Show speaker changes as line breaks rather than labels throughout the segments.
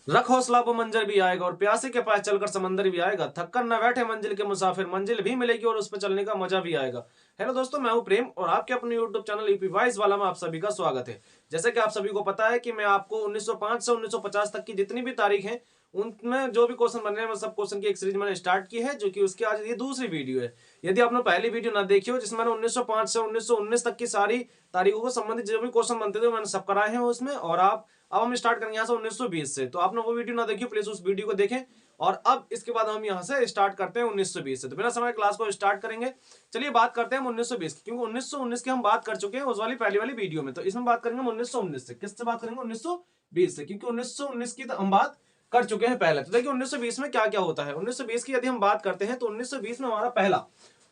रख हौसला वो मंजर भी आएगा और प्यासे के पास चलकर समंदर भी आएगा। थककर न बैठे मंजिल के मुसाफिर, मंजिल भी मिलेगी और उस पर चलने का मजा भी आएगा। हेलो दोस्तों, मैं हूं प्रेम और आपके अपने यूट्यूब चैनल यूपी वाइज वाला में आप सभी का स्वागत है। जैसे कि आप सभी को पता है कि मैं आपको 1905 से 1950 तक की जितनी भी तारीख है उनमें जो भी क्वेश्चन बन रहे हैं वो सब क्वेश्चन की एक सीरीज मैंने स्टार्ट की है, जो कि उसकी आज ये दूसरी वीडियो है। यदि आपने पहली वीडियो ना देखी हो जिसमें मैंने 1905 से 1919 तक की सारी तारीखों को संबंधित जो भी क्वेश्चन बनते थे मैंने सब कराए हैं उसमें, और अब हम स्टार्ट करेंगे यहाँ से 1920 से। तो आपने वो वीडियो ना देखी प्लीज उस वीडियो को देखें। और अब इसके बाद हम यहाँ से स्टार्ट करते हैं 1920 से। तो बिना समय क्लास को स्टार्ट करेंगे। चलिए बात करते हैं हम 1920 की, क्योंकि 1919 की हम बात कर चुके हैं उस वाली पहली वाली वीडियो में। तो इसमें बात करेंगे हम 1919 से। किससे बात करेंगे? 1920 से, क्योंकि 1919 की हम बात कर चुके हैं पहले। तो देखिए 1920 में क्या क्या होता है। 1920 की यदि हम बात करते हैं तो 1920 में हमारा पहला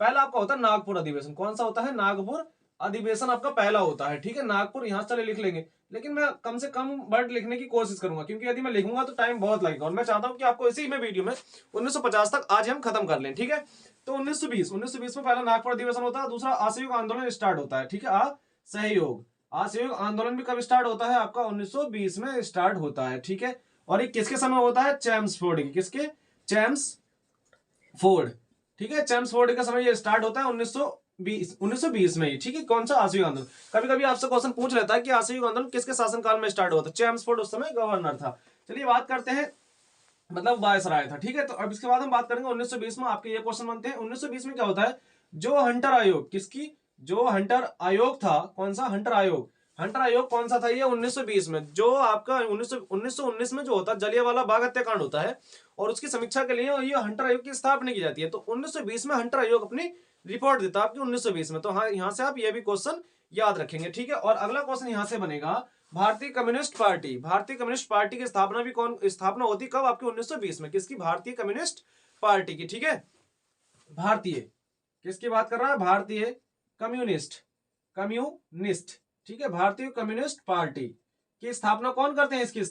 पहला आपका होता है नागपुर अधिवेशन। कौन सा होता है? नागपुर अधिवेशन आपका पहला होता है। ठीक है, नागपुर यहां से लिख लेंगे, लेकिन मैं कम से कम वर्ड लिखने की कोशिश करूंगा, क्योंकि यदि मैं लिखूंगा तो टाइम बहुत लगेगा और मैं चाहता हूं कि आपको इसी में वीडियो में 1950 तक आज हम खत्म कर लें। ठीक है, तो 1920 में पहला नागपुर अधिवेशन होता है। दूसरा असहयोग आंदोलन स्टार्ट होता है। ठीक है, असहयोग असहयोग आंदोलन भी कब स्टार्ट होता है? आपका 1920 में स्टार्ट होता है। ठीक है, और ये किसके समय होता है? चैम्सफोर्ड की। किसके? चैम्सफोर्ड। ठीक है, चैम्सफोर्ड का समय ये स्टार्ट होता है 1920 में ही। ठीक है, कौन सा? असहयोग आंदोलन। कभी कभी आपसे क्वेश्चन पूछ लेता है कि असहयोग आंदोलन किसके शासनकाल में स्टार्ट हुआ था? चैम्सफोर्ड उस समय गवर्नर था। चलिए बात करते हैं, मतलब वायसराय था। ठीक है, तो अब इसके बाद हम बात करेंगे 1920 में। आपके ये क्वेश्चन बनते हैं 1920 में क्या होता है? जो हंटर आयोग, किसकी? जो हंटर आयोग था, कौन सा? हंटर आयोग। हंटर आयोग कौन सा था? ये 1920 में। जो आपका 1919 में जो होता है जलियांवाला बाग हत्याकांड होता है और उसकी समीक्षा के लिए ये हंटर आयोग की स्थापना की जाती है। तो 1920 में हंटर आयोग अपनी रिपोर्ट देता है आपकी 1920 में। तो हाँ, यहां से आप ये भी क्वेश्चन याद रखेंगे। ठीक है, और अगला क्वेश्चन यहां से बनेगा भारतीय कम्युनिस्ट पार्टी। भारतीय कम्युनिस्ट पार्टी की स्थापना भी कौन स्थापना होती कब? आपकी 1920 में। किसकी? भारतीय कम्युनिस्ट पार्टी की। ठीक है, भारतीय किसकी बात कर रहा है? भारतीय कम्युनिस्ट कम्युनिस्ट। ठीक है, भारतीय कम्युनिस्ट पार्टी की स्थापना कौन करते हैं? इसकी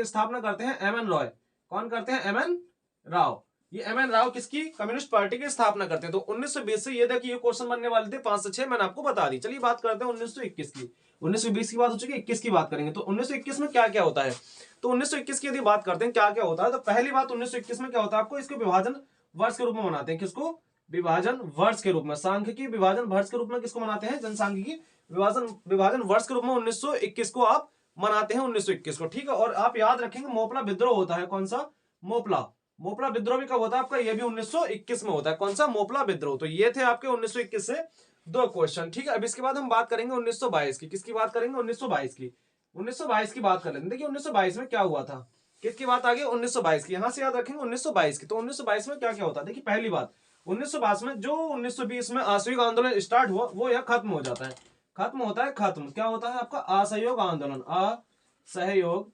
स्थापना करते हैं एम एन रॉय। कौन करते हैं? एम एन राव। ये एम एन राव किसकी? कम्युनिस्ट पार्टी की स्थापना करते हैं। तो 1920 से ये देखिए ये क्वेश्चन बनने वाले थे 5 से 6, मैंने आपको बता दी। चलिए बात करते हैं 1921 की। 1920 की बात हो चुकी है, 21 की बात करेंगे। तो 1921 में क्या क्या होता है? तो 1921 की यदि बात करते हैं क्या क्या होता है, तो पहली बात 1921 में क्या होता है आपको? इसको विभाजन वर्ष के रूप में मनाते हैं। किसको? विभाजन वर्ष के रूप में। सांख्यिकी विभाजन वर्ष के रूप में किसको मनाते हैं? जनसांख्यिकी विभाजन विभाजन वर्ष के रूप में 1921 को आप मनाते हैं। 1921 को। ठीक है, और आप याद रखेंगे मोपला विद्रोह होता है। कौन सा? मोपला मोपला विद्रोह भी कब होता है आपका? ये भी 1921 में होता है। कौन सा? मोपला विद्रोह। तो ये थे आपके 1921 से दो क्वेश्चन। ठीक है, अब इसके बाद हम बात करेंगे 1922 की। किसकी बात करेंगे? 1922 की। 1922 की बात कर लेते हैं। देखिए 1922 में क्या हुआ था। किसकी बात आ गई? 1922 की। यहां से याद रखेंगे 1922 की। तो 1922 में क्या क्या होता है? देखिए पहली बात 1922 में जो 1920 में असहयोग आंदोलन स्टार्ट हुआ वो यह खत्म हो जाता है। खत्म होता है। खत्म क्या होता है आपका? असहयोग आंदोलन। असहयोग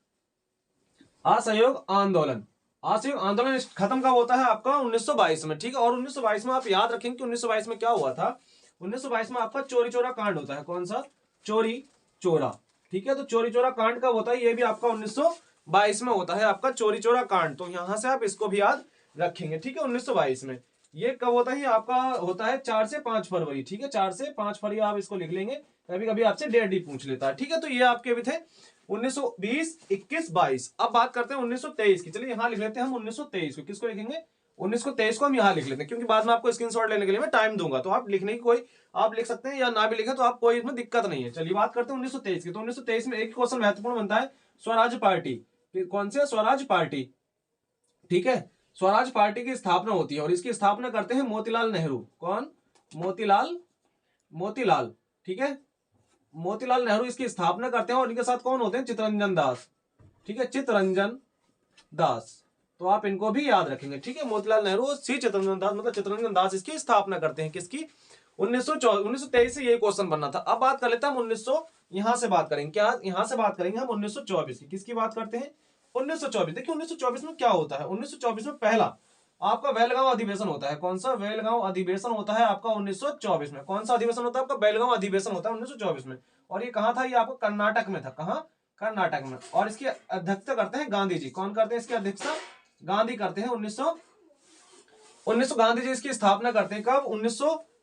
असहयोग आंदोलन। असहयोग आंदोलन खत्म कब होता है आपका? 1922 में। ठीक है, और 1922 में आप याद रखेंगे कि 1922 में क्या हुआ था। 1922 में आपका चोरी चोरा कांड होता है। कौन सा? चोरी चोरा। ठीक है, तो चोरी चोरा कांड कब होता है? ये भी आपका 1922 में होता है आपका चोरी चोरा कांड। तो यहां से आप इसको भी याद रखेंगे। ठीक है, 1922 में ये कब होता है? आपका होता है 4 से 5 फरवरी। ठीक है, 4 से 5 फरवरी आप इसको लिख लेंगे। कभी कभी आपसे डेट ही पूछ लेता है। ठीक है, तो ये आपके भी थे 1920, 21, 22। अब बात करते हैं 1923 की। चलिए यहां लिख लेते हैं हम 1923 को। किसको लिखेंगे? 1923 को हम यहां लिख लेते हैं, क्योंकि बाद में आपको स्क्रीनशॉट लेने के लिए मैं टाइम दूंगा। तो आप लिखने की कोई आप लिख सकते हैं या ना भी लिखे तो आप कोई इसमें दिक्कत नहीं है। चलिए बात करते हैं 1923 की। तो 1923 में एक क्वेश्चन महत्वपूर्ण बनता है स्वराज पार्टी। कौन से? स्वराज पार्टी। ठीक है, स्वराज पार्टी की स्थापना होती है और इसकी स्थापना करते हैं मोतीलाल नेहरू। कौन? मोतीलाल मोतीलाल। ठीक है, मोतीलाल नेहरू इसकी स्थापना करते हैं और इनके साथ कौन होते हैं? चित्तरंजन दास। ठीक है, चित्तरंजन दास। तो आप इनको भी याद रखेंगे। ठीक है, मोतीलाल नेहरू और सी चित्तरंजन दास, मतलब चित्तरंजन दास इसकी स्थापना करते हैं। किसकी? 1923 से ये क्वेश्चन बनना था। अब बात कर लेते हैं हम 1900, यहां से बात करेंगे क्या? यहां से बात करेंगे हम 1924 की। किसकी बात करते हैं? 1924। देखिए 1924 में क्या होता है? 1924 में पहला आपका बेलगांव अधिवेशन होता है। कौन सा? बेलगांव अधिवेशन होता है आपका 1924 में। कौन सा अधिवेशन होता है आपका? बेलगांव अधिवेशन होता है 1924 में। और ये कहां था? ये आपको कर्नाटक में था। कहां? कर्नाटक में। और इसकी अध्यक्षता करते हैं गांधी जी। कौन करते हैं इसकी अध्यक्षता? गांधी करते हैं। 1900 गांधी जी इसकी स्थापना करते हैं। कब?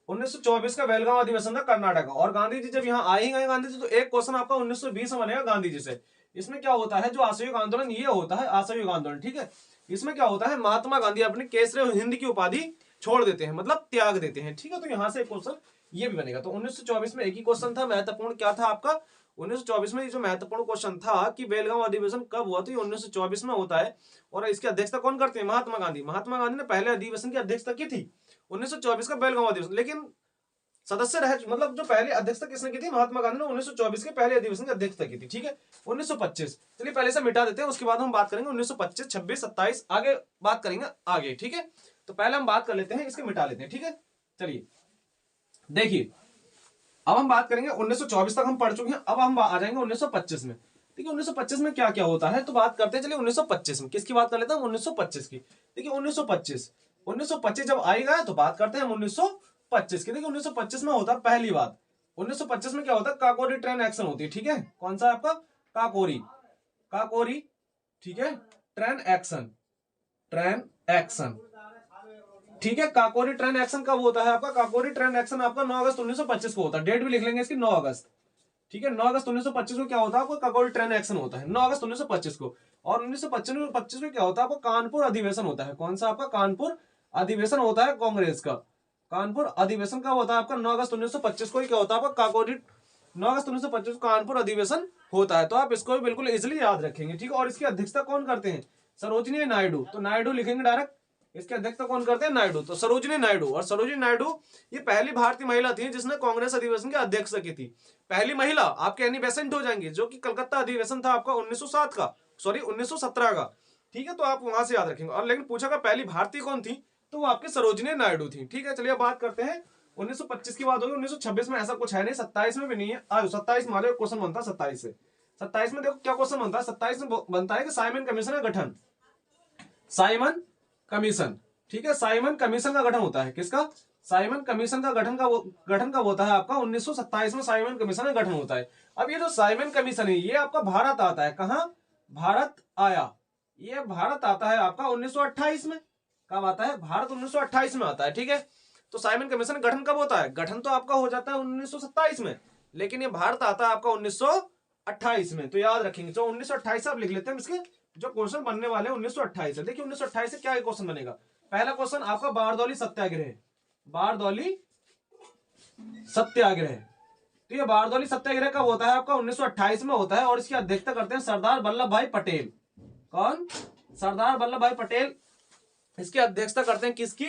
1924 का बेलगांव अधिवेशन था कर्नाटक का। और गांधी जी जब यहाँ आ ही गए गांधी जी, तो एक क्वेश्चन आपका 1920 में बनेगा गांधी जी से। इसमें क्या होता है, जो असहयोग आंदोलन ये होता है असहयोग आंदोलन, ठीक है। इसमें क्या होता है, महात्मा गांधी अपने केसरी हिंद की उपाधि छोड़ देते हैं, मतलब त्याग देते हैं, ठीक है। तो यहां से क्वेश्चन ये भी बनेगा। तो 1924 में एक ही क्वेश्चन था महत्वपूर्ण, क्या था आपका 1924 में जो महत्वपूर्ण क्वेश्चन था कि बेलगांव अधिवेशन कब हुआ, तो ये 1924 में होता है। और इसकी अध्यक्षता कौन करते हैं, महात्मा गांधी। महात्मा गांधी ने पहले अधिवेशन की अध्यक्षता की थी 1924 का बेलगांव अधिवेशन, लेकिन सदस्य रह मतलब जो पहले अध्यक्षता किसने की थी, महात्मा गांधी ने 1924 के पहले अधिवेशन की अध्यक्षता की थी, ठीक है। 1925, चलिए पहले से मिटा देते हैं, उसके बाद हम बात करेंगे 1925, 26, 27 आगे बात करेंगे आगे, ठीक है। तो पहले हम बात कर लेते हैं, इसके मिटा लेते हैं, ठीक है। चलिए देखिए, अब हम बात करेंगे 1924 तक हम पढ़ चुके हैं, अब हम आ जाएंगे 1925 में। देखिए 1925 में क्या क्या होता है, तो बात करते हैं। चलिए 1925 में किसकी बात कर लेते हैं, 1925 की। देखिए 1925 जब आएगा तो बात करते हैं हम 1925 की। देखिए 1925 में होता है पहली बात, 1925 में क्या होता है, काकोरी ट्रेन एक्शन होती है, ठीक है। कौन सा आपका, काकोरी, ठीक है, ट्रेन एक्शन, ठीक है। काकोरी ट्रेन एक्शन कब होता है आपका, काकोरी ट्रेन एक्शन आपका 9 अगस्त 1925 को होता है, डेट भी लिख लेंगे इसकी 9 अगस्त, ठीक है। 9 अगस्त 1925 को क्या होता है आपको, काकोरी ट्रेन एक्शन होता है 9 अगस्त 1925 को। और 1925 में क्या होता है आपको, कानपुर अधिवेशन होता है। कौन सा आपका, कानपुर अधिवेशन होता है कांग्रेस का। कानपुर अधिवेशन कब होता है आपका, 9 अगस्त 1925 को ही क्या होता है आपका, काकोरी 9 अगस्त 1925 को कानपुर अधिवेशन होता है। तो आप इसको भी बिल्कुल इजिली याद रखेंगे, ठीक है। और इसकी अध्यक्षता कौन करते हैं, सरोजिनी नायडू। तो नायडू लिखेंगे डायरेक्ट, इसके अध्यक्षता कौन करते हैं, नायडू। तो सरोजिनी नायडू, और सरोजिनी नायडू ये पहली भारतीय महिला थी जिसने कांग्रेस अधिवेशन की अध्यक्षता की थी। पहली महिला आपके एनी बेसेंट हो जाएंगे, जो कि कलकत्ता अधिवेशन था आपका 1907 का, सॉरी 1917 का, ठीक है। तो आप वहां से याद रखेंगे। और लेकिन पूछा का पहली भारतीय कौन थी, तो वो आपके सरोजिनी नायडू थी, ठीक है। चलिए बात करते हैं 1925 की बात होगी। 1926 में ऐसा कुछ है नहीं, 27 में भी नहीं है। आज 27 में क्वेश्चन बनता है 27 से। 27 में देखो क्या क्वेश्चन बनता है, 27 में बनता है कि साइमन कमीशन का गठन, साइमन कमीशन, ठीक है। साइमन कमीशन का गठन होता है, किसका, साइमन कमीशन का गठन कब होता है आपका, 1927 में साइमन कमीशन का गठन होता है। अब ये जो साइमन कमीशन है ये आपका भारत आता है, कहां भारत आया, ये भारत आता है आपका 1928 में। कब आता है, भारत 1928 में आता है, ठीक है। तो साइमन कमीशन गठन कब होता है, गठन तो आपका हो जाता है 1927 में, लेकिन ये भारत आता है आपका 1928 में। तो याद रखेंगे, जो 1928 आप लिख लेते हैं, इसके जो क्वेश्चन बनने वाले 1928 है। देखिए 1928 से क्या क्वेश्चन बनेगा, पहला क्वेश्चन आपका बारदौली सत्याग्रह, बारदौली सत्याग्रह। तो ये बारदौली सत्याग्रह कब होता है आपका, 1928 में होता है। और इसकी अध्यक्षता करते हैं सरदार वल्लभ भाई पटेल। कौन, सरदार वल्लभ भाई पटेल इसकी अध्यक्षता करते हैं, किसकी,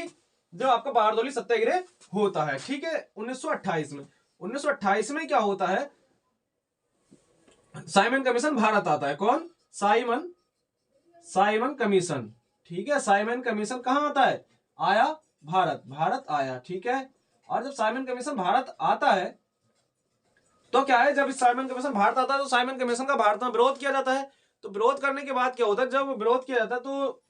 जो आपका बारदौली सत्याग्रह होता है, ठीक है। 1928 में, 1928 में क्या होता है, साइमन कमीशन भारत आता है। कौन, साइमन कमीशन, ठीक है। साइमन कमीशन कहां आता है, आया भारत आया, ठीक है। और जब साइमन कमीशन भारत आता है तो क्या है, जब साइमन कमीशन भारत आता है तो साइमन कमीशन का भारत में विरोध किया जाता है। तो विरोध करने के बाद क्या होता है, जब विरोध किया जाता है तो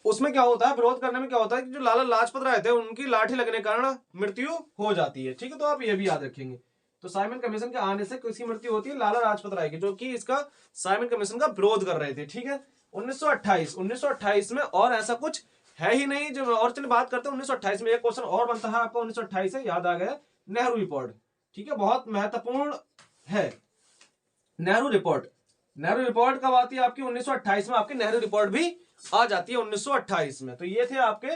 उसमें क्या होता है, विरोध करने में क्या होता है कि जो लाला लाजपत राय थे उनकी लाठी लगने के कारण मृत्यु हो जाती है, ठीक है। तो आप ये भी याद रखेंगे। तो साइमन कमीशन के आने से किसकी मृत्यु होती है, लाला लाजपत राय की, जो कि इसका साइमन कमीशन का विरोध कर रहे थे, ठीक है। 1928 में और ऐसा कुछ है ही नहीं जो। और चलिए बात करते हैं 1928 में एक क्वेश्चन और बनता है आपका 1928 से, याद आ गया, नेहरू रिपोर्ट, ठीक है, बहुत महत्वपूर्ण है नेहरू रिपोर्ट। नेहरू रिपोर्ट कब आती है आपकी, 1928 में आपकी नेहरू रिपोर्ट भी आ जाती है 1928 में। तो ये थे आपके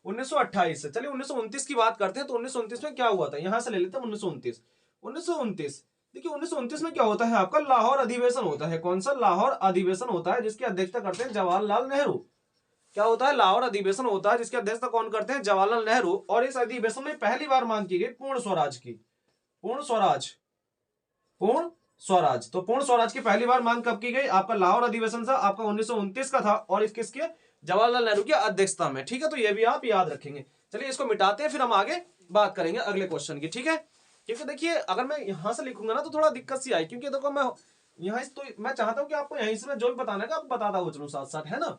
1928 से। चलिए 1929 की बात करते हैं। तो 1929 में क्या हुआ था, यहां से ले लेते हैं 1929। देखिए 1929 में क्या होता है आपका, लाहौर अधिवेशन होता है। कौन सा, लाहौर अधिवेशन होता है, जिसकी अध्यक्षता करते हैं जवाहरलाल नेहरू। क्या होता है, लाहौर अधिवेशन होता है, जिसकी अध्यक्षता कौन करते हैं, जवाहरलाल नेहरू। और इस अधिवेशन में पहली बार मांग की गई पूर्ण स्वराज की, पूर्ण स्वराज। तो पूर्ण स्वराज की पहली बार मांग कब की गई, आपका लाहौर अधिवेशन से, आपका 1929 का था। और इस किसके, जवाहरलाल नेहरू की अध्यक्षता में, ठीक है। तो ये भी आप याद रखेंगे। चलिए इसको मिटाते हैं, फिर हम आगे बात करेंगे अगले क्वेश्चन की, ठीक है। क्योंकि देखिए अगर मैं यहां से लिखूंगा ना तो थोड़ा दिक्कत सी आई, क्योंकि देखो मैं यहाँ तो मैं चाहता हूँ कि आपको यहीं से मैं जो भी बताना है आपको बताता हुआ चलूं साथ साथ, है ना।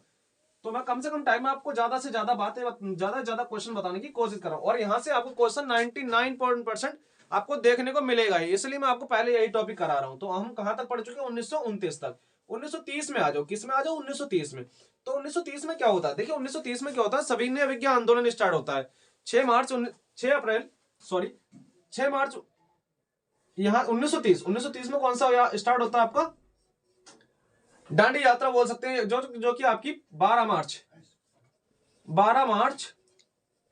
तो मैं कम से कम टाइम में आपको ज्यादा से ज्यादा बातें, ज्यादा से ज्यादा क्वेश्चन बताने की कोशिश कर रहा हूँ। और यहाँ से आपको क्वेश्चन 99% आपको देखने को मिलेगा ही, इसलिए मैं आपको पहले यही टॉपिक करा रहा हूँ। तो हम कहां तक पढ़ चुके हैं, 1929 तक। 1930 में आ जाओ, किस में आ जाओ, 1930 में। तो 1930 में क्या होता है, देखिए 1930 में क्या होता है, सविनय विज्ञान आंदोलन स्टार्ट होता है 6 मार्च यहाँ 1930 में कौन सा स्टार्ट होता है आपका, दांडी यात्रा बोल सकते हैं, जो जो कि आपकी 12 मार्च,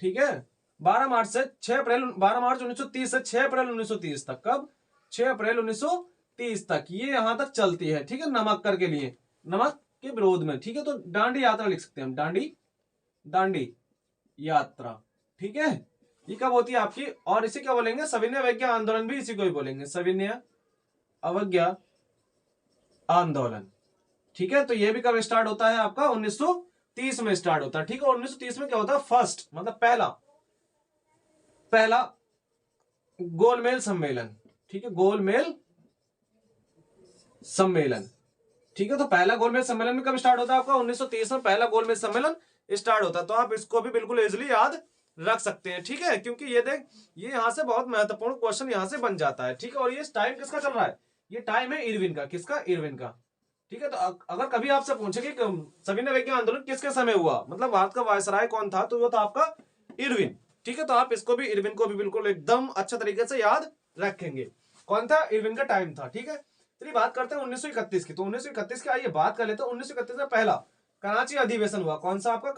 ठीक है, 12 मार्च से 6 अप्रैल, 12 मार्च 1930 से 6 अप्रैल 1930 तक। कब? 6 अप्रैल 1930 तक ये यहां तक चलती है, ठीक है, नमक्कर के लिए, नमक के विरोध में, ठीक है। तो दांडी यात्रा लिख सकते हैं हम, दांडी यात्रा, ठीक है। ये कब होती है आपकी? और इसे क्या बोलेंगे? सविनय अवज्ञा आंदोलन भी इसी को ही बोलेंगे, सविनय अवज्ञा आंदोलन, ठीक है। तो ये भी कब स्टार्ट होता है आपका? 1930 में स्टार्ट होता है, ठीक है। 1930 में क्या होता है? फर्स्ट मतलब पहला गोलमेल सम्मेलन, ठीक है, गोलमेल सम्मेलन, ठीक है। तो पहला गोलमेल सम्मेलन में कब स्टार्ट होता है आपका? 1930 में पहला गोलमेल सम्मेलन स्टार्ट होता है। तो आप इसको भी बिल्कुल इजीली याद रख सकते हैं, ठीक है, क्योंकि ये देख, ये यहां से बहुत महत्वपूर्ण क्वेश्चन यहां से बन जाता है, ठीक है। और ये टाइम किसका चल रहा है? ये टाइम है इरविन का। किसका? इरविन का, ठीक है। तो अगर कभी आपसे पूछे कि सविनय अवज्ञा आंदोलन किसके समय हुआ, मतलब भारत का वायसराय कौन था, तो वो था आपका इरविन, ठीक है। तो आप इसको भी, इरविन को भी बिल्कुल एकदम अच्छे तरीके से याद रखेंगे। कौन था? इरविन का टाइम था, ठीक है। चलिए बात करते हैं 1931 की। तो 1931 की आइए बात कर लेते हैं। 1931 में पहला कराची अधिवेशन हुआ। कौन सा आपका?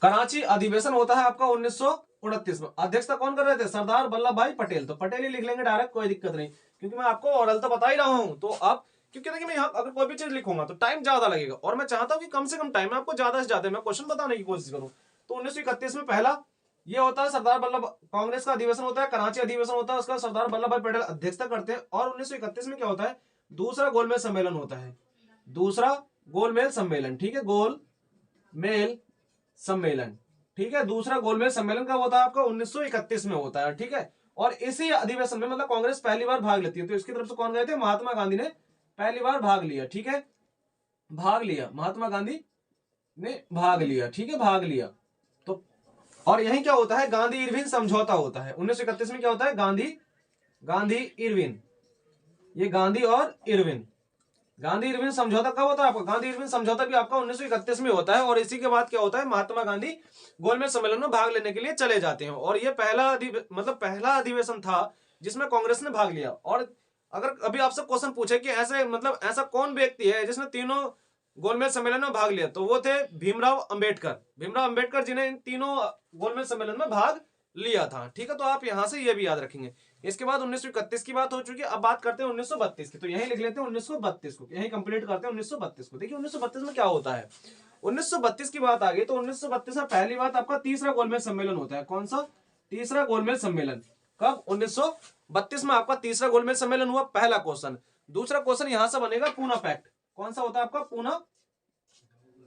कराची अधिवेशन होता है आपका 1929 में। अध्यक्षता कौन कर रहे थे? सरदार वल्लभ भाई पटेल। तो पटेल ही लिख लेंगे डायरेक्ट, कोई दिक्कत नहीं, क्योंकि मैं आपको ओरल तो बता ही रहा हूं। तो आप, क्योंकि देखिए मैं यहाँ अगर कोई भी चीज लिखूंगा तो टाइम ज्यादा लगेगा, और मैं चाहता हूं कि कम से कम टाइम में आपको ज्यादा से ज्यादा मैं क्वेश्चन बताने की कोशिश करूं। तो 1931 में पहला ये होता है सरदार वल्लभ, कांग्रेस का अधिवेशन होता है, कराची अधिवेशन होता है, उसका सरदार वल्लभ भाई पटेल अध्यक्षता करते हैं। और 1931 में क्या होता है? दूसरा गोलमेल सम्मेलन होता है, दूसरा गोलमेल सम्मेलन, ठीक है, गोलमेल सम्मेलन, ठीक है। दूसरा गोलमेल सम्मेलन कब होता है आपका? 1931 में होता है, ठीक है। और इसी अधिवेशन में मतलब कांग्रेस पहली बार भाग लेती है। तो इसकी तरफ से कौन गए थे? महात्मा गांधी ने पहली बार भाग लिया, ठीक है, भाग लिया, महात्मा गांधी ने भाग लिया, ठीक है, भाग लिया। तो और यही क्या होता है? गांधी इरविन समझौता होता है। 1931 में क्या होता है? गांधी इरविन, ये गांधी और इरविन, गांधी इरविन समझौता कब होता है आपका? गांधी इरविन समझौता भी आपका 1931 में होता है। और इसी के बाद क्या होता है? महात्मा गांधी गोलमेल सम्मेलन में भाग लेने के लिए चले जाते हैं। और ये पहला अधिवेशन था जिसमें कांग्रेस ने भाग लिया। और अगर अभी आपसे क्वेश्चन पूछे कि ऐसे मतलब ऐसा कौन व्यक्ति है जिसने तीनों गोलमेल सम्मेलन में भाग लिया, तो वो थे भीमराव अंबेडकर जिन्हें इन तीनों गोलमेल सम्मेलन में भाग लिया था, ठीक है। तो आप यहां से ये भी याद रखेंगे। इसके बाद 1931 की बात हो चुकी है। अब बात करते हैं 1932 की। तो यही लिख लेते हैं 1932 को, यही कंप्लीट करते हैं 1932 को। देखिए 1932 में क्या होता है? 1932 की बात आ गई तो 1932 में पहली बात आपका तीसरा गोलमेल सम्मेलन होता है। कौन सा? तीसरा गोलमेल सम्मेलन। कब? 1932 में आपका तीसरा गोलमेल सम्मेलन हुआ। पहला क्वेश्चन। दूसरा क्वेश्चन यहां से बनेगा पूना पैक्ट। कौन सा होता है आपका? पूना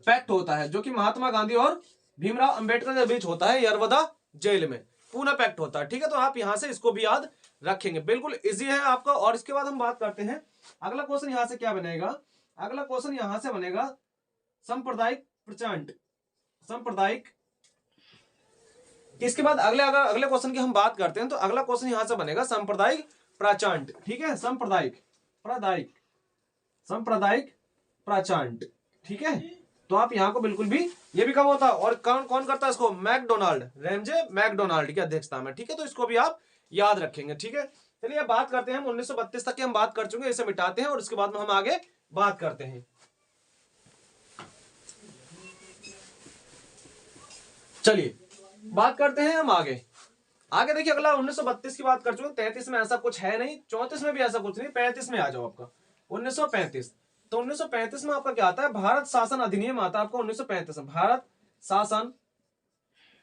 पैक्ट होता है, जो कि महात्मा गांधी और भीमराव अंबेडकर के बीच होता है, यरवदा जेल में पूना पैक्ट होता है, ठीक है। तो आप यहां से इसको भी याद रखेंगे, बिल्कुल इजी है आपका। और इसके बाद हम बात करते हैं अगला क्वेश्चन यहां से क्या बनेगा? अगला क्वेश्चन यहां से बनेगा सांप्रदायिक प्रचंड, सांप्रदायिक। इसके बाद अगले क्वेश्चन की हम बात करते हैं। तो अगला क्वेश्चन यहां से बनेगा सांप्रदायिक प्रचंड, ठीक है, सांप्रदायिक प्रचंड, ठीक है। तो आप यहां को बिल्कुल भी, ये भी कब होता है और कौन कौन करता है इसको? रैमजे मैकडोनाल्ड की अध्यक्षता में, ठीक है। तो इसको भी आप याद रखेंगे, ठीक है। चलिए अब बात करते हैं हम 1932 तक की हम बात कर चुके हैं, इसे मिटाते हैं और उसके बाद में हम आगे बात करते हैं। चलिए बात करते हैं हम आगे देखिए अगला 1932 की बात कर चुके हैं। 33 में ऐसा कुछ है नहीं, 34 में भी ऐसा कुछ नहीं, 35 में आ जाओ आपका 1935। तो 1935 में आपका क्या आता है? भारत शासन अधिनियम आता है आपको 1935 में। भारत शासन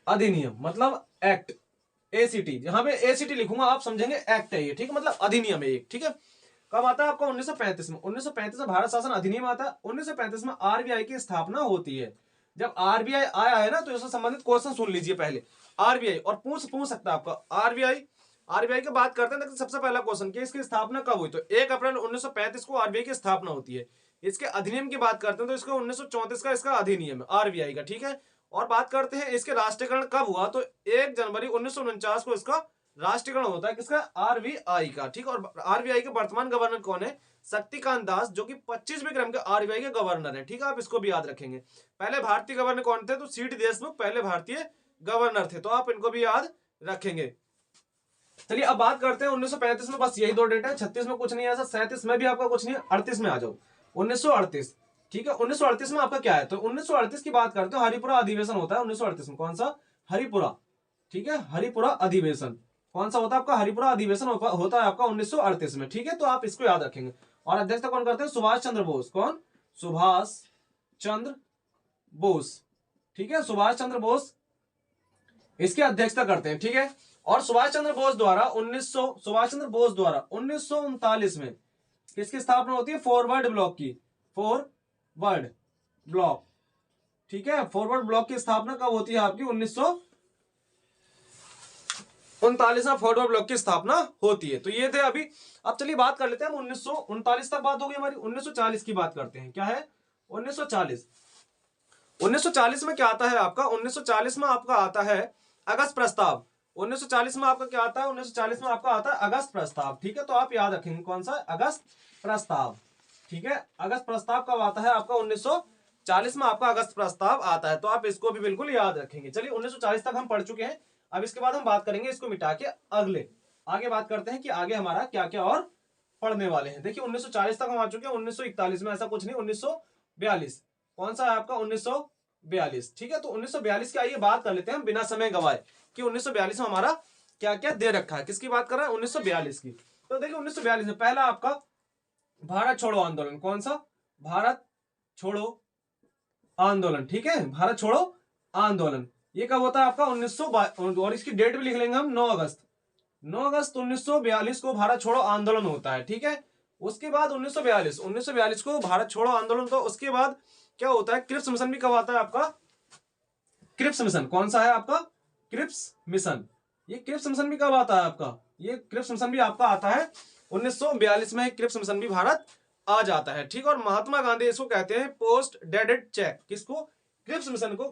अधिनियम मतलब एक्ट, एसीटी, जहां पे एसीटी लिखूंगा आप समझेंगे एक्ट है ये, ठीक है, मतलब अधिनियम है एक, ठीक है। कब आता है आपको? 1935 में। 1935 में भारत शासन अधिनियम आता है। 1935 में आरबीआई की स्थापना होती है। जब आरबीआई आया है ना, तो इससे संबंधित क्वेश्चन सुन लीजिए पहले। आरबीआई और पूछ सकता है आपका आरबीआई की बात करते हैं। सबसे पहला क्वेश्चन कि इसकी स्थापना कब हुई? तो 1 अप्रैल 1935 को आरबीआई की स्थापना होती है। इसके अधिनियम की बात करते हैं तो इसको 1934 का इसका अधिनियम है आरबीआई का, ठीक है। और बात करते हैं इसके राष्ट्रीयकरण कब हुआ? तो 1 जनवरी 1949 को इसका राष्ट्रीयकरण होता है। किसका? आरबीआई का, ठीक। और आरबीआई के वर्तमान गवर्नर कौन है? शक्तिकांत दास, जो कि 25वें क्रम के आरबीआई के गवर्नर है, ठीक है। आप इसको भी याद रखेंगे। पहले भारतीय गवर्नर कौन थे? तो सीडी देशमुख पहले भारतीय गवर्नर थे, तो आप इनको भी याद रखेंगे। चलिए अब बात करते हैं 1935 में, बस यही दो डेट है, 36 में कुछ नहीं है ऐसा, 37 में भी आपका कुछ नहीं है, 38 में आ जाओ 1938। ठीक है 1938 में आपका क्या है, तो 1938 की बात करते हो, हरिपुरा अधिवेशन होता है 1938 में। कौन सा? हरिपुरा। ठीक है हरिपुरा अधिवेशन कौन सा होता है आपका? हरिपुरा अधिवेशन होता है आपका 1938 में। ठीक है तो आप इसको याद रखेंगे। और अध्यक्षता कौन करते हैं? सुभाष चंद्र बोस। कौन? सुभाष चंद्र बोस। ठीक है सुभाष चंद्र बोस इसकी अध्यक्षता करते हैं। ठीक है और सुभाष चंद्र बोस द्वारा 1939 में किसकी स्थापना होती है? फॉरवर्ड ब्लॉक की। Forward block. ठीक है फॉरवर्ड ब्लॉक की स्थापना कब होती है आपकी? 1939 में फॉरवर्ड ब्लॉक की स्थापना होती है। तो ये थे अभी। अब चलिए बात कर लेते हैं हम 1939 तक बात होगी हमारी, 1940 की बात करते हैं। क्या है? 1940। 1940 में क्या आता है आपका? 1940 में आपका आता है अगस्त प्रस्ताव। 1940 में आपका क्या आता है? 1940 में आपका आता है अगस्त प्रस्ताव। ठीक है तो आप याद रखेंगे कौन सा? अगस्त प्रस्ताव। ठीक है अगस्त प्रस्ताव कब आता है आपका? 1940 में आपका अगस्त प्रस्ताव आता है। तो आप इसको भी बिल्कुल याद रखेंगे। चलिए 1940 तक हम पढ़ चुके हैं। अब इसके बाद हम बात करेंगे इसको मिटा के आगे बात करते हैं कि आगे हमारा क्या क्या और पढ़ने वाले हैं। देखिए 1940 तक हम आ चुके हैं। 1941 में ऐसा कुछ नहीं, 1942। कौन सा है आपका? 1942। ठीक है तो 1942 की आइए बात कर लेते हैं हम बिना समय गवाए कि 1942 में हमारा क्या क्या दे रखा है। किसकी बात कर रहा है? 1942 की। तो देखिए 1942 में पहला आपका भारत छोड़ो आंदोलन। कौन सा? भारत छोड़ो आंदोलन। ठीक है भारत छोड़ो आंदोलन ये कब होता है आपका? 1900 और इसकी डेट भी लिख लेंगे हम 9 अगस्त। 9 अगस्त 1942 को भारत छोड़ो आंदोलन होता है। ठीक है उसके बाद 1942 को भारत छोड़ो आंदोलन। तो उसके बाद क्या होता है? क्रिप्स मिशन भी कब आता है आपका? क्रिप्स मिशन कौन सा है आपका? Cripps mission. ये क्रिप्स मिशन भी कब आता है आपका? ये क्रिप्स मिशन भी आपका आता है 1942 में। क्रिप्स मिशन भी भारत आ जाता है। ठीक और महात्मा गांधी इसको कहते हैं पोस्ट डेटेड चेक। किसको? क्रिप्स मिशन को।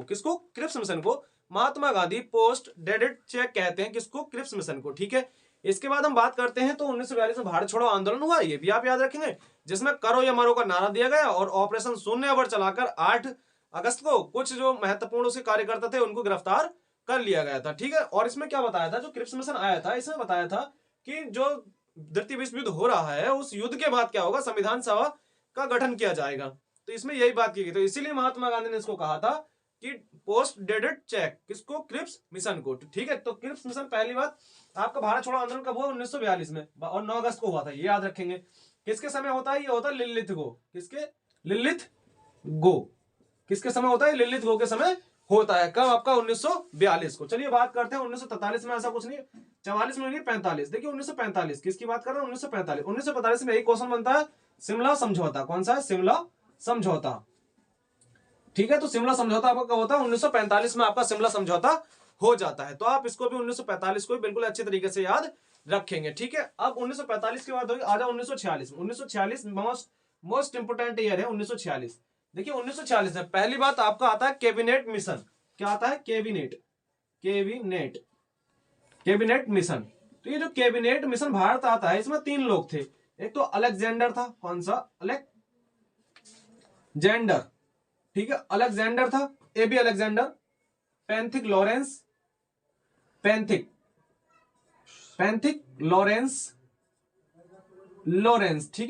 किसको? क्रिप्स मिशन को Mahatma Gandhi post dated cheque कहते हैं। किसको? क्रिप्स मिशन को। ठीक है इसके बाद हम बात करते हैं तो 1942 में भारत छोड़ो आंदोलन हुआ, ये भी आप याद रखेंगे, जिसमें करो या मरो का नारा दिया गया और ऑपरेशन शून्य अवर चलाकर 8 अगस्त को कुछ जो महत्वपूर्ण उसके कार्यकर्ता थे उनको गिरफ्तार कर लिया गया था। ठीक है और इसमें क्या बताया था? जो क्रिप्स मिशन आया था इसमें बताया था कि जो द्वितीय विश्व युद्ध हो रहा है उस युद्ध के बाद क्या होगा? संविधान सभा का गठन किया जाएगा। तो इसमें यही बात की गई। तो इसीलिए महात्मा गांधी ने इसको कहा था कि पोस्ट डेटेड चेक। किसको? क्रिप्स मिशन को। ठीक है तो क्रिप्स मिशन पहली बात आपका भारत छोड़ो आंदोलन कब हुआ? 1942 में और 9 अगस्त को हुआ था, ये याद रखेंगे। किसके समय होता है? ये होता है लिलित गो। किसके? लिलित गो। किसके समय होता है? लिलित गो के समय होता है। कब आपका? 1942 को। चलिए बात करते हैं 1943 में ऐसा कुछ नहीं, 44 में नहीं 45। देखिए 1945 किसकी बात कर रहे हैं? 1945। 1945 में यही क्वेश्चन बनता है शिमला समझौता। कौन सा है? शिमला समझौता। ठीक है तो शिमला समझौता आपका कब होता है? 1945 में आपका शिमला समझौता हो जाता है। तो आप इसको भी 1945 को भी बिल्कुल अच्छे तरीके से याद रखेंगे। ठीक है अब 1945 के बाद आ जाओ 1946। 1946 मोस्ट इंपोर्टेंट ईयर है 1946। देखिए 1946 में पहली बात आपका आता है कैबिनेट मिशन। क्या आता है? Cabinet mission. तो ये जो कैबिनेट मिशन भारत आता है इसमें 3 लोग थे। एक तो अलेक्जेंडर था। कौन सा? अलेक्जेंडर। ठीक है अलेक्जेंडर था, एबी अलेक्जेंडर, पैंथिक लॉरेंस। ठीक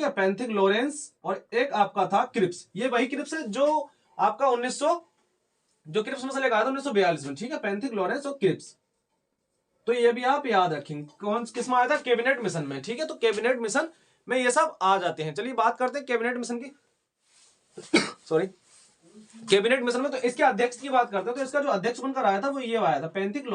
है पैंथिक लॉरेंस। और एक आपका था क्रिप्स। ये वही क्रिप्स है जो आपका 1900 जो क्रिप्स में से लेकर आया था 1942 में। ठीक है पैंथिक लॉरेंस और क्रिप्स। तो ये भी आप याद रखेंगे। कौन किस में आया था? कैबिनेट मिशन में। ठीक है तो कैबिनेट मिशन में ये सब आ जाते हैं। चलिए बात करते हैं कैबिनेट मिशन की सॉरी कैबिनेट मिशन में। तो इसके अध्यक्ष की बात करते हैं तो इसका जो अध्यक्ष बनकर आया था वो ये आया था पैंथिक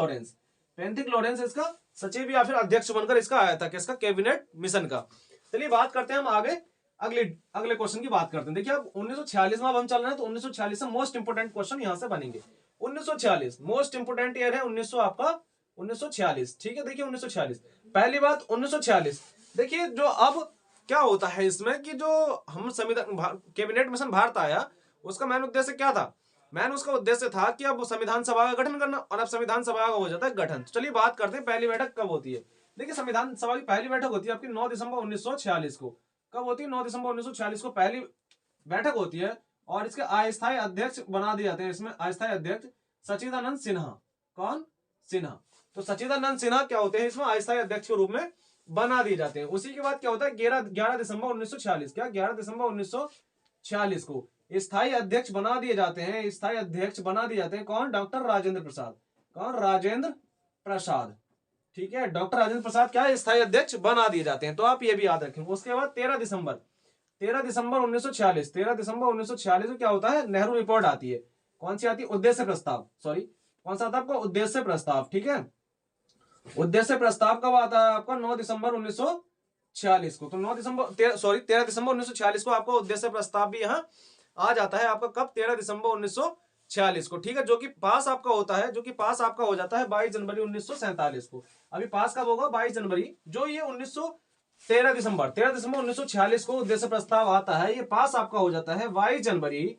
लॉरेंस इसका सचिव या फिर अध्यक्ष बनकर इसका आया था। किसका? कैबिनेट मिशन का। चलिए बात करते हैं हम आगे अगले क्वेश्चन की बात करते हैं। देखिए अब 1946 में अब हम चल रहे हैं तो 1946 से मोस्ट इंपोर्टेंट क्वेश्चन यहां से बनेंगे। 1946 मोस्ट इंपोर्टेंट ईयर है 1946। ठीक है देखिए 1946 पहली बात 1946। देखिए जो अब क्या होता है इसमें कि जो हम संविधान कैबिनेट मिशन भारत आया उसका मेन उद्देश्य क्या था? उसका उद्देश्य था कि अब संविधान सभा का गठन करना और अब संविधान सभा का हो जाता है गठन। तो चलिए बात करते हैं पहली बैठक कब होती है। देखिए संविधान सभा की पहली बैठक होती है आपकी 9 दिसंबर 1946 को। कब होती है? 9 दिसंबर 1946 को पहली बैठक होती है और इसके अस्थायी अध्यक्ष बना दिए जाते हैं। इसमें अस्थायी अध्यक्ष सच्चिदानंद सिन्हा। कौन? सिन्हा। तो सच्चिदानंद सिन्हा क्या होते हैं इसमें अस्थायी अध्यक्ष के रूप में बना दिए जाते हैं। उसी के बाद क्या होता है 11 दिसंबर 1946, क्या 11 दिसंबर 1946 को स्थायी अध्यक्ष बना दिए जाते हैं। स्थायी अध्यक्ष बना दिए जाते हैं कौन? डॉक्टर राजेंद्र प्रसाद। कौन? राजेंद्र प्रसाद। ठीक है, डॉक्टर राजेंद्र प्रसाद क्या है? स्थायी अध्यक्ष बना दिए जाते हैं। तो आप ये भी याद रखें। उसके बाद 13 दिसंबर 1946, 13 दिसंबर 1946 को क्या होता है? नेहरू रिपोर्ट आती है। कौन सी आती है? उद्देश्य प्रस्ताव। सॉरी, कौन सा आता है आपका? उद्देश्य प्रस्ताव। ठीक है, उद्देश्य प्रस्ताव कब आता है आपका? 9 दिसंबर 1946 को। तो 9 दिसंबर 13 दिसंबर 1946 को आपका उद्देश्य प्रस्ताव भी यहाँ आ जाता है आपका। कब? 13 दिसंबर 1946 को। ठीक है, जो कि पास आपका होता है, जो कि पास आपका हो जाता है 22 जनवरी 1947 को। अभी पास कब होगा? 22 जनवरी। जो ये 13 दिसंबर 1946 को उद्देश्य प्रस्ताव आता है, ये पास आपका हो जाता है 22 जनवरी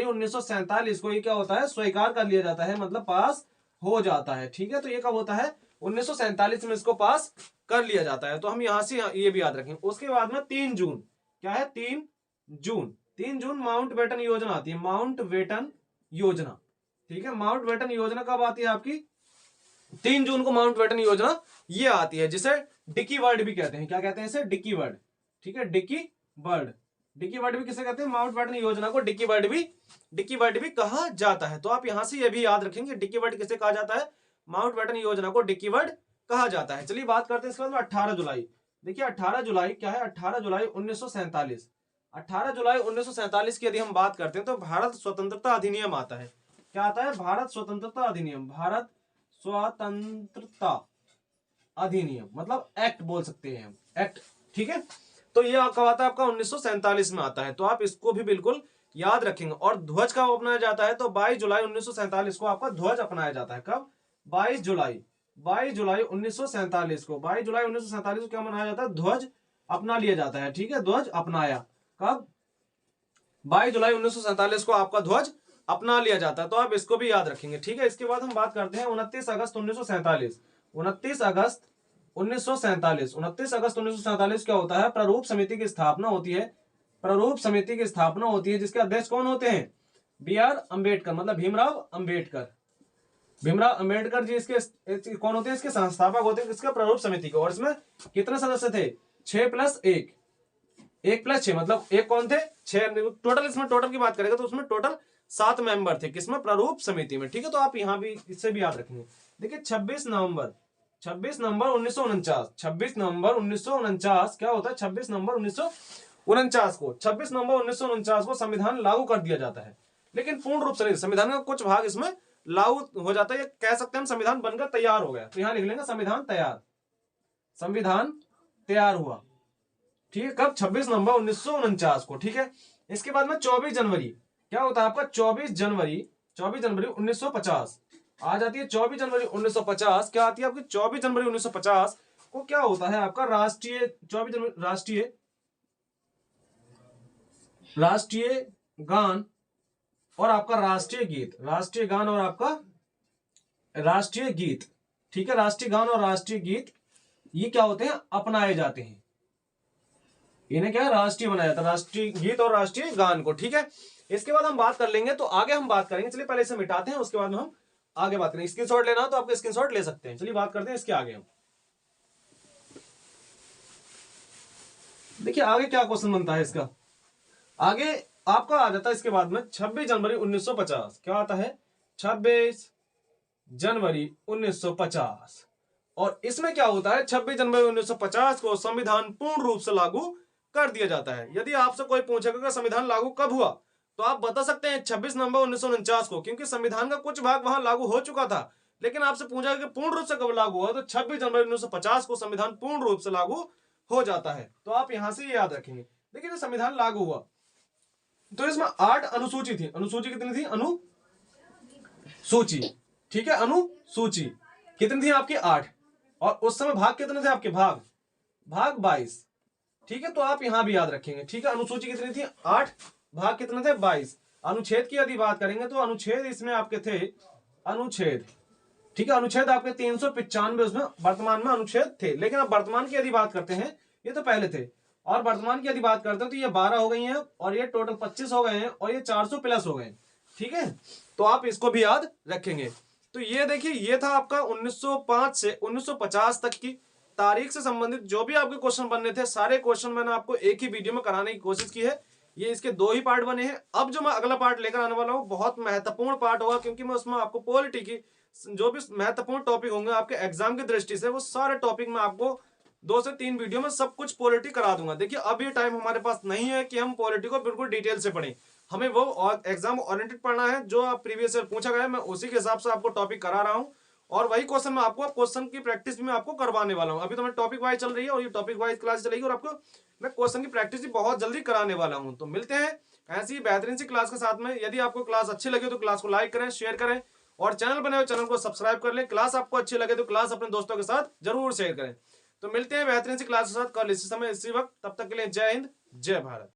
1947 को। ये क्या होता है? स्वीकार कर लिया जाता है, मतलब पास हो जाता है। ठीक है, तो ये कब होता है? 1947 में इसको पास कर लिया जाता है। तो हम यहां से ये भी याद रखें। उसके बाद में 3 जून, क्या है? 3 जून माउंटबेटन योजना आती है। माउंटबेटन योजना। ठीक है, माउंटबेटन योजना कब आती है आपकी? 3 जून को माउंटबेटन योजना ये आती है, जिसे डिकी वर्ड भी कहते हैं। क्या कहते हैं इसे? Dicky word. ठीक है, डिकी वर्ड। डिकी वर्ड भी किसे कहते हैं? माउंटबेटन योजना को डिकी वर्ड भी कहा जाता है। तो आप यहां से ये भी याद रखेंगे, डिकी वर्ड किसे कहा जाता है? माउंटबेटन योजना को डिकी वर्ड कहा जाता है। चलिए बात करते हैं इसके बाद में 18 जुलाई। देखिए 18 जुलाई क्या है? 18 जुलाई 1947। 18 जुलाई 1947 की यदि हम बात करते हैं तो भारत स्वतंत्रता अधिनियम आता है। क्या आता है? भारत स्वतंत्रता अधिनियम। भारत स्वतंत्रता अधिनियम मतलब एक्ट बोल सकते हैं हम, एक्ट। ठीक है, तो ये कब आता है आपका? 1947 में आता है। तो आप इसको भी बिल्कुल याद रखेंगे। और ध्वज कब अपनाया जाता है? तो 22 जुलाई 1947 को आपका ध्वज अपनाया जाता है। कब? 22 जुलाई 1947 को। 22 जुलाई 1947 को क्या मनाया जाता है? ध्वज अपना लिया जाता है। ठीक है, ध्वज अपनाया। कब? 22 जुलाई 1947 को आपका ध्वज अपना लिया जाता है। तो आप इसको भी याद रखेंगे। ठीक है, इसके बाद हम बात करते हैं 29 अगस्त 1947। 29 अगस्त 1947 क्या होता है? प्रारूप समिति की स्थापना होती है। प्रारूप समिति की स्थापना होती है, जिसके अध्यक्ष कौन होते हैं? B.R. अम्बेडकर, मतलब भीमराव अम्बेडकर। भीमराव अम्बेडकर जी इसके कौन होते हैं? इसके संस्थापक होते हैं। इसका प्रारूप समिति को। और इसमें कितने सदस्य थे? 6+1, 1+6, मतलब एक कौन थे? 6 टोटल। इसमें टोटल की बात करेगा तो उसमें टोटल 7 मेंबर थे। किसमें? प्रारूप समिति में। ठीक है, तो आप यहां भी इससे भी याद रखेंगे। देखिए 26 नवंबर 1949, 26 नवंबर 1949 क्या होता है? 26 नवंबर 1949 को, 26 नवंबर 1949 को संविधान लागू कर दिया जाता है। लेकिन पूर्ण रूप से नहीं, संविधान का कुछ भाग इसमें लागू हो जाता है। कह सकते हैं हम संविधान बनकर तैयार हो गया। तो यहां लिख लेंगे संविधान तैयार। संविधान तैयार हुआ। ठीक है, कब? 26 नवंबर 1949 को। ठीक है, इसके बाद में 24 जनवरी क्या होता है आपका? 24 जनवरी 1950 आ जाती है। 24 जनवरी 1950 क्या आती है आपकी? 24 जनवरी 1950 को क्या होता है आपका? राष्ट्रीय 24 जनवरी राष्ट्रीय गान और आपका राष्ट्रीय गीत। राष्ट्रीय गान और आपका राष्ट्रीय गीत। ठीक है, राष्ट्रीय गान और राष्ट्रीय गीत ये क्या होते हैं? अपनाए जाते हैं। इन्हें क्या है? राष्ट्रीय बनाया जाता है, राष्ट्रीय गीत और राष्ट्रीय गान को। ठीक है, इसके बाद हम बात कर लेंगे, तो आगे हम बात करेंगे। चलिए पहले इसे मिटाते हैं, उसके बाद में हम आगे बात करेंगे। स्क्रीनशॉट लेना हो तो आप स्क्रीनशॉट ले सकते हैं। चलिए बात करते हैं इसके आगे हम। देखिए आगे क्या क्वेश्चन बनता है इसका। आगे आपका आ जाता है इसके बाद में 26 जनवरी 1950। क्या आता है? 26 जनवरी 1950। और इसमें क्या होता है? 26 जनवरी 1950 को संविधान पूर्ण रूप से लागू कर दिया जाता है। यदि आपसे कोई पूछेगा कि संविधान लागू कब हुआ, तो आप बता सकते हैं 26 नवंबर 1949 को, क्योंकि संविधान का कुछ भाग वहां लागू हो चुका था। लेकिन आपसे पूछा कि पूर्ण रूप से कब लागू हुआ, तो 26 जनवरी 1950 को संविधान पूर्ण रूप से लागू हो जाता है। तो आप यहां से याद रखेंगे। देखिए संविधान लागू हुआ तो इसमें 8 अनुसूची थी। अनुसूची कितनी थी? अनुसूची। ठीक है, अनुसूची कितनी थी आपकी? 8। और उस समय भाग कितने थे आपके? भाग 22। ठीक है, तो आप यहां भी याद रखेंगे। ठीक है, अनुसूची कितनी थी? 8, भाग कितने थे? 22। अनुच्छेद की यदि बात करेंगे तो अनुच्छेद इसमें आपके थे अनुच्छेद। ठीक है, अनुच्छेद आपके 395 उसमें वर्तमान में अनुच्छेद थे। लेकिन अब वर्तमान की यदि बात करते हैं, ये तो पहले थे, और वर्तमान की यदि बात करते हैं तो ये 12 हो गई हैं, और ये टोटल 25 हो गए हैं, और ये 400 प्लस हो गए। ठीक है, तो आप इसको भी याद रखेंगे। तो ये देखिए, ये था आपका 1905 से 1950 तक की तारीख से संबंधित जो भी आपके क्वेश्चन बनने थे, सारे क्वेश्चन मैंने आपको एक ही वीडियो में कराने की कोशिश की है। ये इसके 2 ही पार्ट बने हैं। अब जो मैं अगला पार्ट लेकर आने वाला हूँ बहुत महत्वपूर्ण पार्ट होगा, क्योंकि मैं उसमें आपको पॉलिटी की जो भी महत्वपूर्ण टॉपिक होंगे आपके एग्जाम की दृष्टि से, वो सारे टॉपिक में आपको 2 से 3 वीडियो में सब कुछ पॉलिटी करा दूंगा। देखिए अब ये टाइम हमारे पास नहीं है कि हम पॉलिटी को बिल्कुल डिटेल से पढ़ें, हमें वो एग्जाम ओरिएंटेड पढ़ना है। जो आप प्रीवियस ईयर पूछा गया है मैं उसी के हिसाब से आपको टॉपिक करा रहा हूँ, और वही क्वेश्चन मैं आपको क्वेश्चन की प्रैक्टिस भी मैं आपको करवाने वाला हूँ। अभी तो मैं टॉपिक वाइज चल रही है और ये टॉपिक वाइज क्लास चलेगी, और आपको मैं क्वेश्चन की प्रैक्टिस भी बहुत जल्दी कराने वाला हूँ। तो मिलते हैं ऐसी ही बेहतरीन सी क्लास के साथ में। यदि आपको क्लास अच्छी लगे तो क्लास को लाइक करें, शेयर करें, और चैनल बने हुए चैनल को सब्सक्राइब कर लें। क्लास आपको अच्छी लगे तो क्लास अपने दोस्तों के साथ जरूर शेयर करें। तो मिलते हैं बेहतरीन सी क्लास के साथ कल इसी समय इसी वक्त। तब तक के लिए जय हिंद, जय भारत।